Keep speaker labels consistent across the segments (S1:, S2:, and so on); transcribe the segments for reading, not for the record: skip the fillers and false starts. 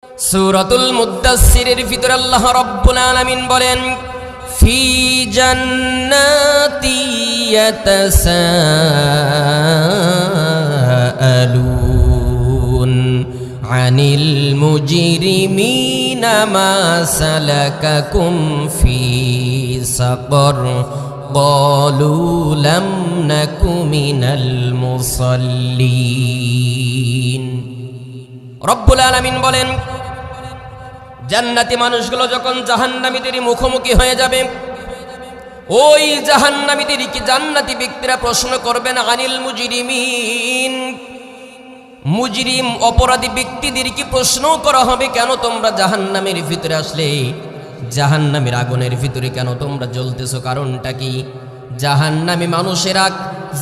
S1: সূরাতুল মুদ্দাসসিরের ভিতরে আল্লাহ রাব্বুল আলামিন বলেন, ফি জান্নাতি ইয়াতাসাআলুন আনিল মুজরিমিনা মা সালাকাকুম ফি সাকর ক্বালু লাম নাকু মিনাল মুসাল্লিন। রব্বুল আলামিন বলেন, জান্নাতি মানুষগুলো যখন জাহান্নামীদের মুখোমুখি হয়ে যাবে, ওই জাহান্নামীদের কি জান্নাতি ব্যক্তিরা প্রশ্ন করবেন আনিল মুজরিমিন, মুজরিম অপরাধী ব্যক্তিদের কি প্রশ্ন করা হবে, কেন তোমরা জাহান্নামের ভিতরে আসলে, জাহান্নামের আগুনের ভিতরে কেন তোমরা জ্বলতেছো, কারণটা কি? জাহান্নামী মানুষেরা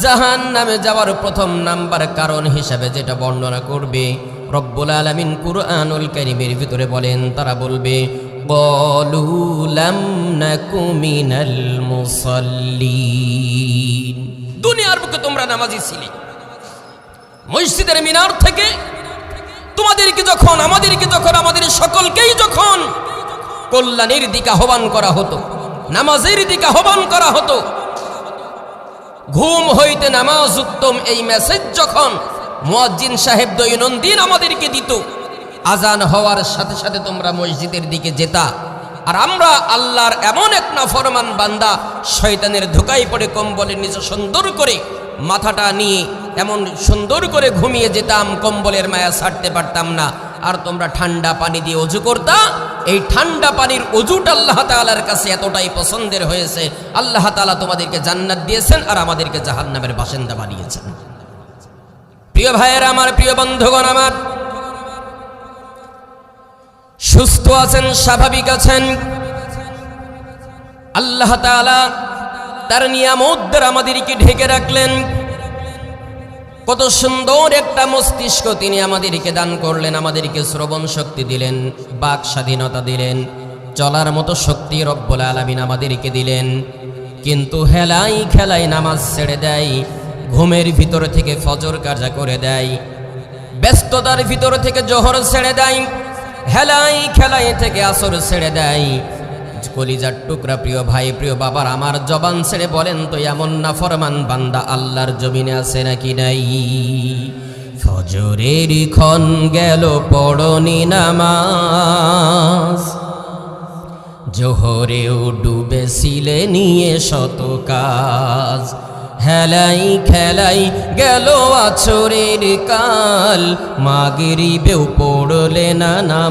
S1: জাহান্নামে যাওয়ার প্রথম নাম্বার কারণ হিসাবে যেটা বর্ণনা করবে রব্বুল আলামিন কুরআনুল কারীমের ভিতরে বলেন, তারা বলবে ক্বালু লাম নাকু মিনাল মুসাল্লিন। দুনিয়ার বুকে তোমরা নামাজি ছিলে, মসজিদের মিনার থেকে তোমাদেরকে যখন আমাদের সকলকেই যখন কল্যাণের দিকে আহ্বান করা হতো, নামাজের দিকে আহ্বান করা হতো, ঘুম হইতে নামাজ উত্তম, এই মেসেজ যখন মুয়াজ্জিন সাহেব দৈনন্দিন আমাদেরকে দিত, আজান হওয়ার সাথে সাথে তোমরা মসজিদের দিকে যেতা। আর আমরা আল্লাহর এমন এক নাফরমান বান্দা, শয়তানের ধোঁকায় পড়ে কম্বলের নিচে সুন্দর করে মাথাটা নিয়ে এমন সুন্দর করে ঘুমিয়ে যেতাম, কম্বলের মায়া ছাড়তে পারতাম না। আর তোমরা ঠান্ডা পানি দিয়ে অজু করতা। এই ঠান্ডা পানির অজুটা আল্লাহ তাআলার কাছে এতটাই পছন্দের হয়েছে, আল্লাহ তাআলা তোমাদেরকে জান্নাত দিয়েছেন আর আমাদেরকে জাহান্নামের বাসিন্দা বানিয়েছেন। প্রিয় ভাইয়েরা আমার, প্রিয় বন্ধুগণ আমার, সুস্থ আছেন, স্বাভাবিক আছেন, আল্লাহ তাআলা তার নিয়ামত দ্বারা আমাদেরকে ঢেকে রাখলেন। কত সুন্দর একটা মস্তিষ্ক তিনি আমাদেরকে দান করলেন, আমাদেরকে শ্রবণ শক্তি দিলেন, বাক স্বাধীনতা দিলেন, চলার মতো শক্তি রব্বুল আলামিন আমাদেরকে দিলেন। কিন্তু হেলাই খেলাই নামাজ ছেড়ে দেয়, ঘুমের ভিতর থেকে ফজর কাজা করে দেয়, ব্যস্ততার ভিতর থেকে জোহর ছেড়ে দেয়, হেলাই খেলাই থেকে আসর ছেড়ে দেয়। কলিজার টুকরা প্রিয় ভাই, প্রিয় বাবার আমার, জবান ছেড়ে বলেন তো এমন নাফরমান বান্দা আল্লাহর জমিনে আছে নাকি নাই? ফজরের ক্ষণ গেল পড়নি নামাজ, জোহরেও ডুবেছিলে নিয়ে শত কাজ, হেলাই খেলাই গেল আছরের কাল, মাগরিবেও পড়লে না নাম।